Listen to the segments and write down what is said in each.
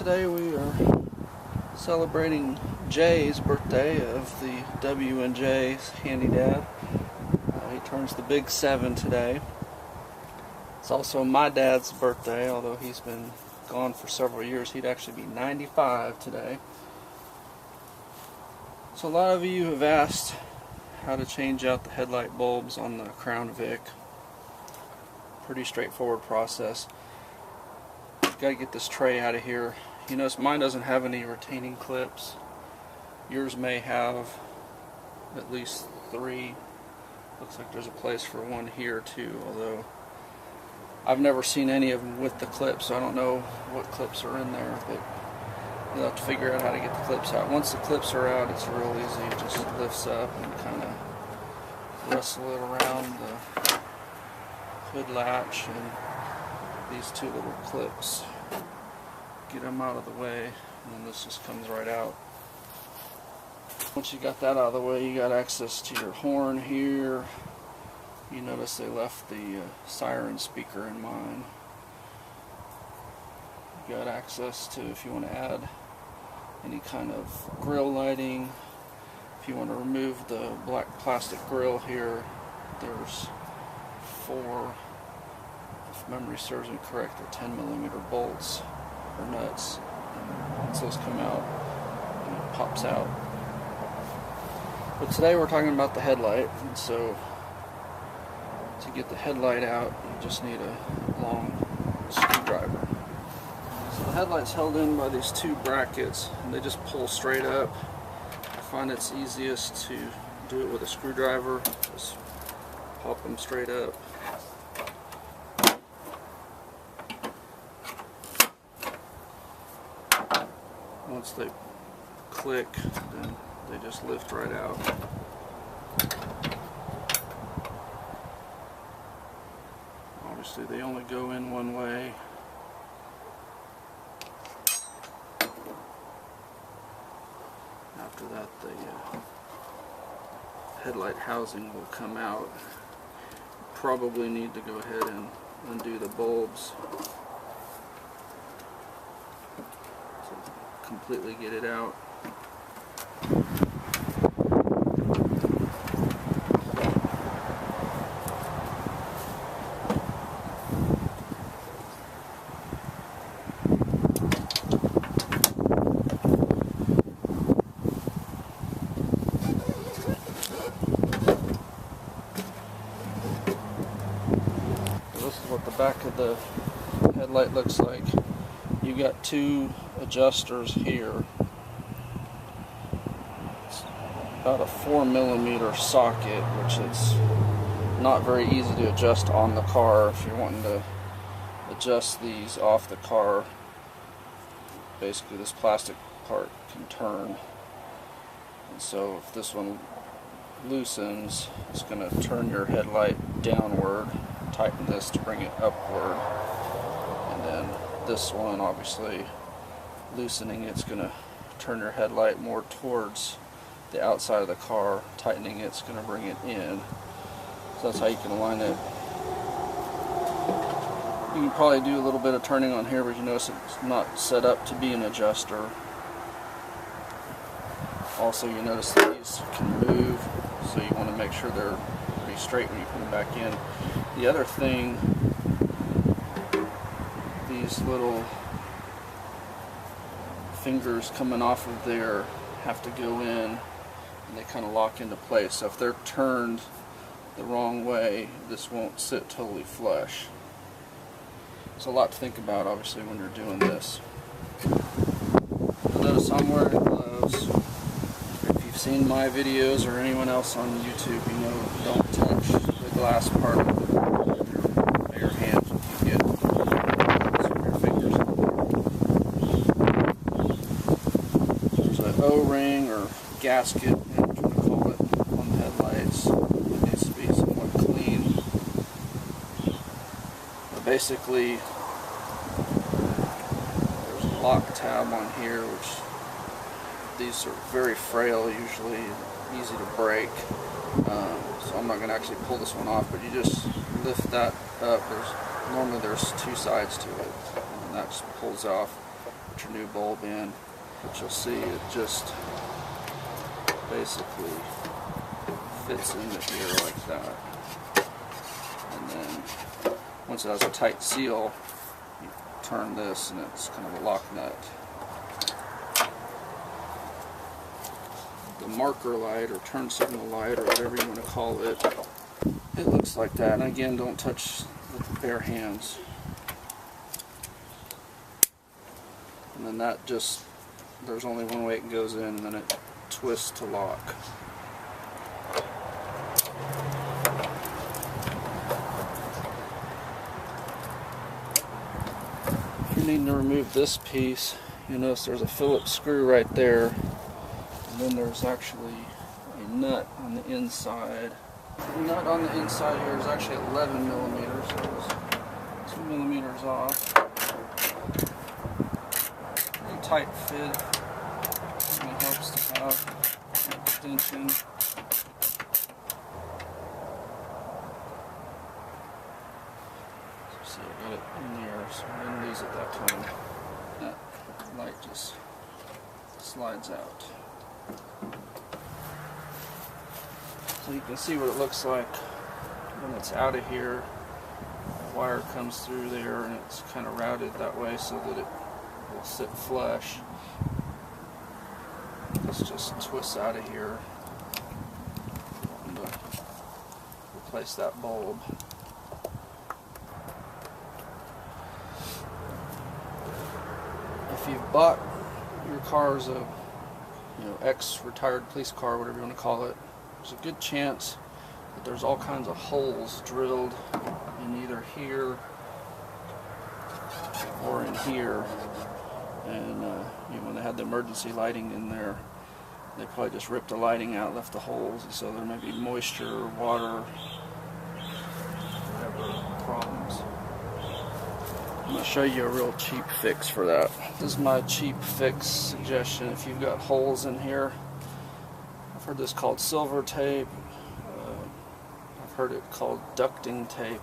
today we are celebrating Jay's birthday of the W&J's Handy Dad. He turns the big 7 today. It's also my dad's birthday, although he's been gone for several years. He'd actually be 95 today. So a lot of you have asked how to change out the headlight bulbs on the Crown Vic. Pretty straightforward process. Got to get this tray out of here. You notice mine doesn't have any retaining clips. Yours may have at least 3. Looks like there's a place for one here too, although I've never seen any of them with the clips, so I don't know what clips are in there, but you'll have to figure out how to get the clips out. Once the clips are out, it's real easy. It just lifts up and kind of wrestle it around the hood latch and these 2 little clips. Get them out of the way, and then this just comes right out. Once you got that out of the way, you got access to your horn here. You notice they left the siren speaker in mine. You got access to, if you want to add any kind of grill lighting. If you want to remove the black plastic grill here, there's 4, if memory serves me correct, they're 10mm bolts or nuts. And once those come out, it pops out. But today we're talking about the headlight, and so to get the headlight out, you just need a long screwdriver. So the headlight's held in by these 2 brackets, and they just pull straight up. I find it's easiest to do it with a screwdriver. Just pop them straight up. Once they click, then they just lift right out. Obviously they only go in one way. After that the headlight housing will come out. Probably need to go ahead and undo the bulbs to completely get it out. This is what the back of the headlight looks like. You got 2 adjusters here. It's about a 4mm socket, which is not very easy to adjust on the car. If you're wanting to adjust these off the car, basically this plastic part can turn. And so if this one loosens, it's going to turn your headlight downward. Tighten this to bring it upward, and then this one, obviously loosening it's going to turn your headlight more towards the outside of the car. Tightening it's going to bring it in. So that's how you can align it. You can probably do a little bit of turning on here, but you notice it's not set up to be an adjuster. Also, you notice that these can move, so you want to make sure they're pretty straight when you put them back in. The other thing, these little fingers coming off of there have to go in, and they kind of lock into place. So if they're turned the wrong way, this won't sit totally flush. It's a lot to think about, obviously, when you're doing this. You'll notice I'm wearing gloves. If you've seen my videos or anyone else on YouTube, you know don't touch the glass part of your hands if you get some of your fingers. There's an O-ring or gasket, whatever you want to call it, on the headlights. It needs to be somewhat clean. But basically, there's a lock tab on here, which these are very frail, usually easy to break. So I'm not going to actually pull this one off, but you just lift that up. Normally there's 2 sides to it, and that just pulls off. put your new bulb in. But you'll see it just basically fits into here like that. And then once it has a tight seal, you turn this and it's kind of a lock nut. The marker light or turn signal light or whatever you want to call it, it looks like that. And again, don't touch with bare hands. And then that just, there's only one way it goes in, and then it twists to lock. If you need to remove this piece, you'll notice there's a Phillips screw right there, and then there's actually a nut on the inside. The nut on the inside here is actually 11 millimeters, so it's 2 millimeters off. Pretty tight fit. It helps to have an extension. See, I got it in there, so I didn't lose it that time. That light just slides out. So you can see what it looks like when it's out of here. The wire comes through there and it's kind of routed that way so that it will sit flush. This just twists out of here and replace that bulb. If you've bought your car as a ex-retired police car, whatever you want to call it, there's a good chance that there's all kinds of holes drilled in either here or in here. And when they had the emergency lighting in there, they probably just ripped the lighting out, left the holes, and so there may be moisture, water, whatever problems. I'm going to show you a real cheap fix for that. This is my cheap fix suggestion. If you've got holes in here, I've heard this called silver tape. I've heard it called ducting tape,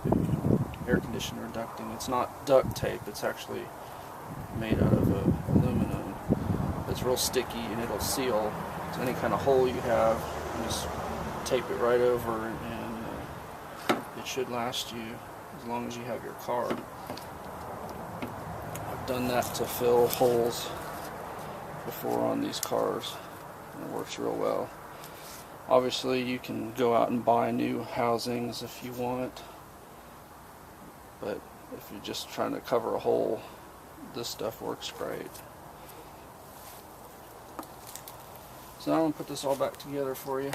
air conditioner ducting. It's not duct tape, it's actually made out of aluminum. It's real sticky and it'll seal. So any kind of hole you have, you just tape it right over and it should last you as long as you have your car. I've done that to fill holes before on these cars and it works real well. Obviously you can go out and buy new housings if you want, but if you're just trying to cover a hole, this stuff works great. So now I'm going to put this all back together for you.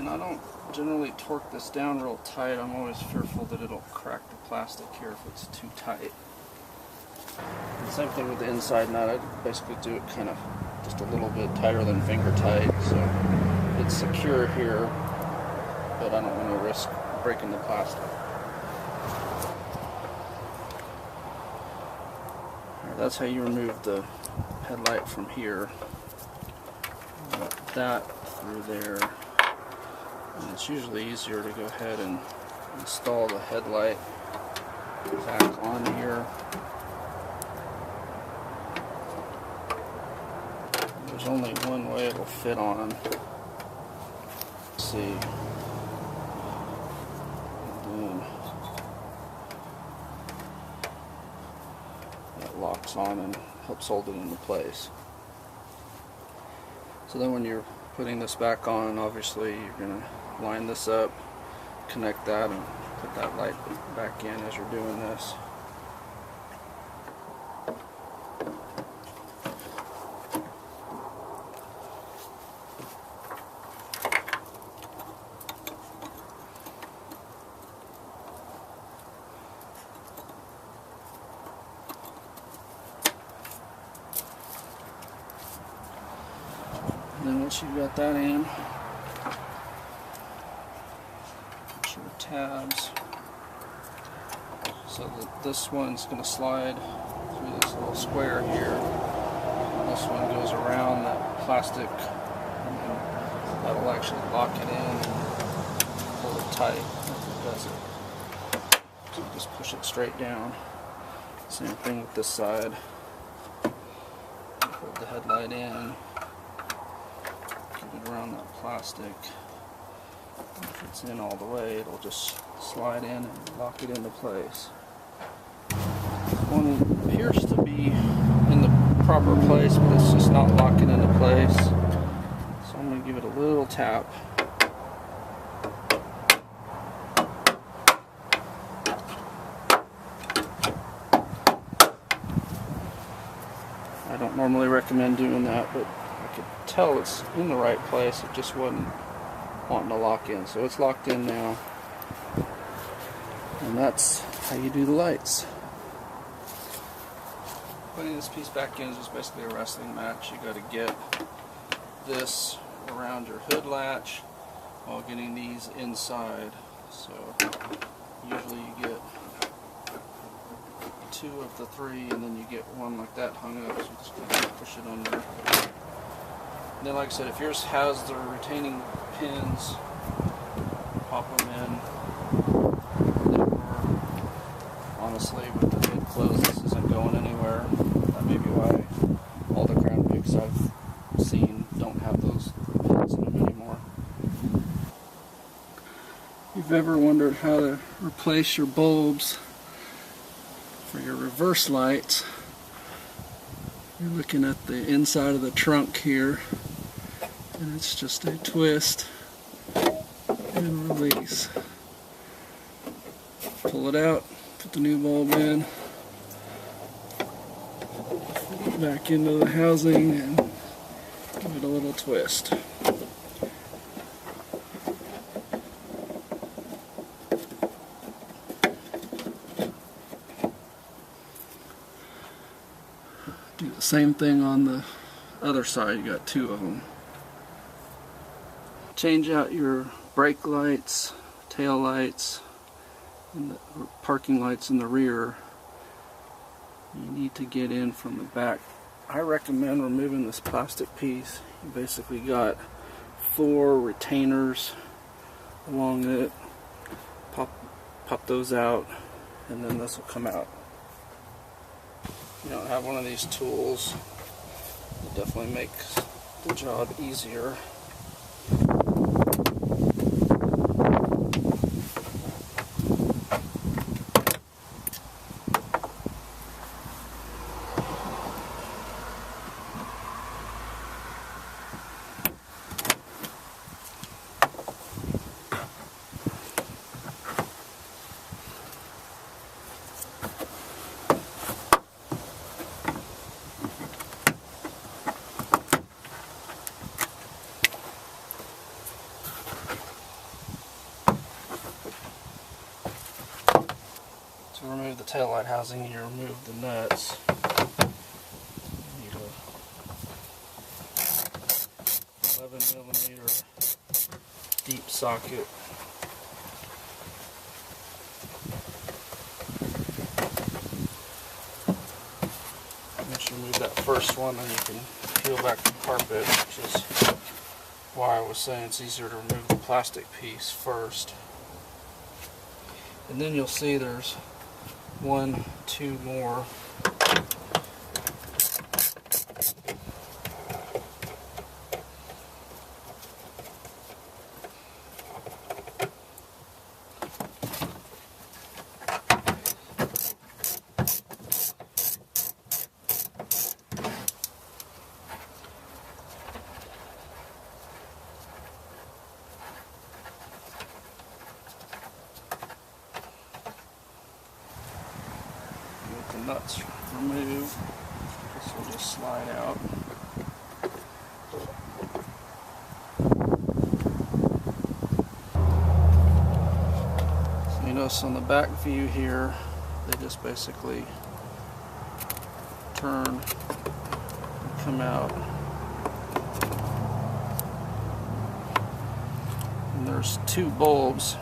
I don't generally torque this down real tight. I'm always fearful that it'll crack the plastic here if it's too tight. And same thing with the inside nut. I basically do it kind of just a little bit tighter than finger tight, so it's secure here, but I don't want to risk breaking the plastic. That's how you remove the headlight from here. That through there. And it's usually easier to go ahead and install the headlight back on here. There's only one way it'll fit on. Let's see. And then that locks on and helps hold it into place. So then when you're putting this back on, obviously you're going to line this up, connect that, and put that light back in as you're doing this. once you've got that in, put your tabs so that this one's going to slide through this little square here. This one goes around that plastic, and then that'll actually lock it in and pull it tight as it does it. So you just push it straight down. Same thing with this side. Hold the headlight in, get it around that plastic. If it's in all the way, it'll just slide in and lock it into place. One appears to be in the proper place, but it's just not locking into place. So I'm going to give it a little tap. I don't normally recommend doing that, but I could tell it's in the right place. It just wasn't wanting to lock in. So it's locked in now. And that's how you do the lights. Putting this piece back in is just basically a wrestling match. You got to get this around your hood latch while getting these inside. So usually you get 2 of the 3, and then you get one like that hung up. So you just kind of push it under. And then, like I said, if yours has the retaining pins, pop them in. Honestly, with the lid closed, this isn't going anywhere. That may be why all the Crown Vics I've seen don't have those pins in them anymore. If you've ever wondered how to replace your bulbs for your reverse lights, you're looking at the inside of the trunk here, and it's just a twist and release. Pull it out. Put the new bulb in, back into the housing, and give it a little twist. Do the same thing on the other side. You got 2 of them. Change out your brake lights, tail lights, and the parking lights in the rear. You need to get in from the back. I recommend removing this plastic piece. You basically got 4 retainers along it. Pop those out, and then this will come out. If you don't have one of these tools, it definitely makes the job easier. To remove the taillight housing, you remove the nuts. You need a 11mm deep socket. Once you remove that first one, then you can peel back the carpet, which is why I was saying it's easier to remove the plastic piece first. And then you'll see there's 1, 2 more. The nuts removed. This will just slide out. So you notice on the back view here, they just basically turn and come out. and there's 2 bulbs.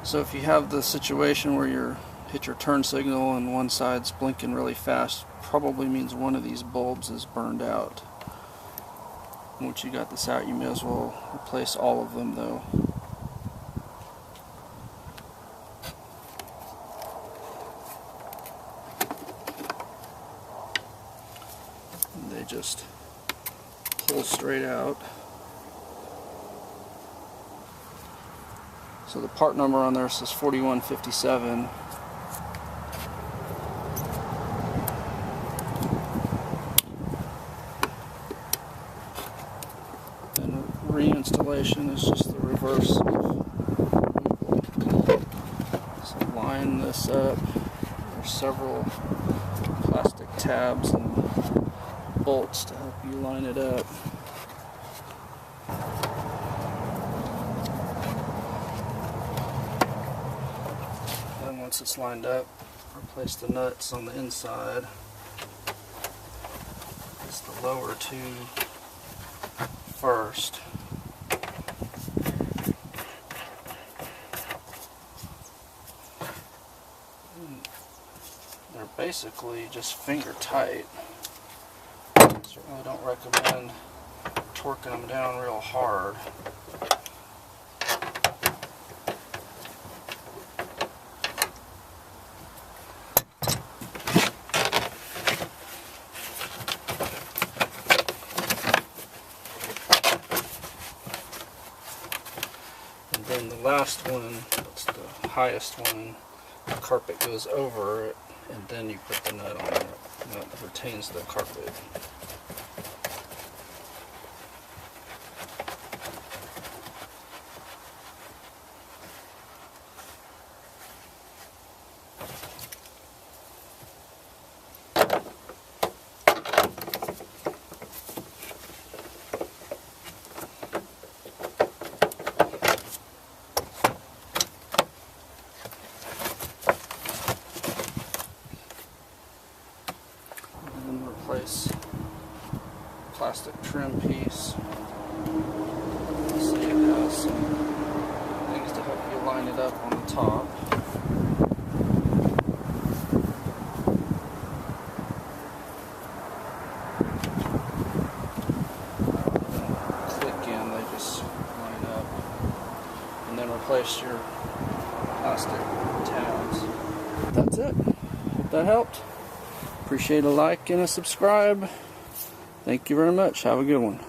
So if you have the situation where you hit your turn signal and one side's blinking really fast, probably means one of these bulbs is burned out. Once you got this out, you may as well replace all of them though. And they just pull straight out. So the part number on there says 4157. And reinstallation is just the reverse. So line this up. There's several plastic tabs and bolts to help you line it up. Once it's lined up, replace the nuts on the inside. It's the lower 2 first. They're basically just finger tight. Certainly don't recommend torquing them down real hard. Then the last one, that's the highest one, the carpet goes over it, and then you put the nut on it. That retains the carpet. Replace plastic trim piece. See, it has some things to help you line it up on the top. Click in, they just line up. And then replace your plastic tabs. That's it. Hope that helped. Appreciate a like and a subscribe. Thank you very much. Have a good one.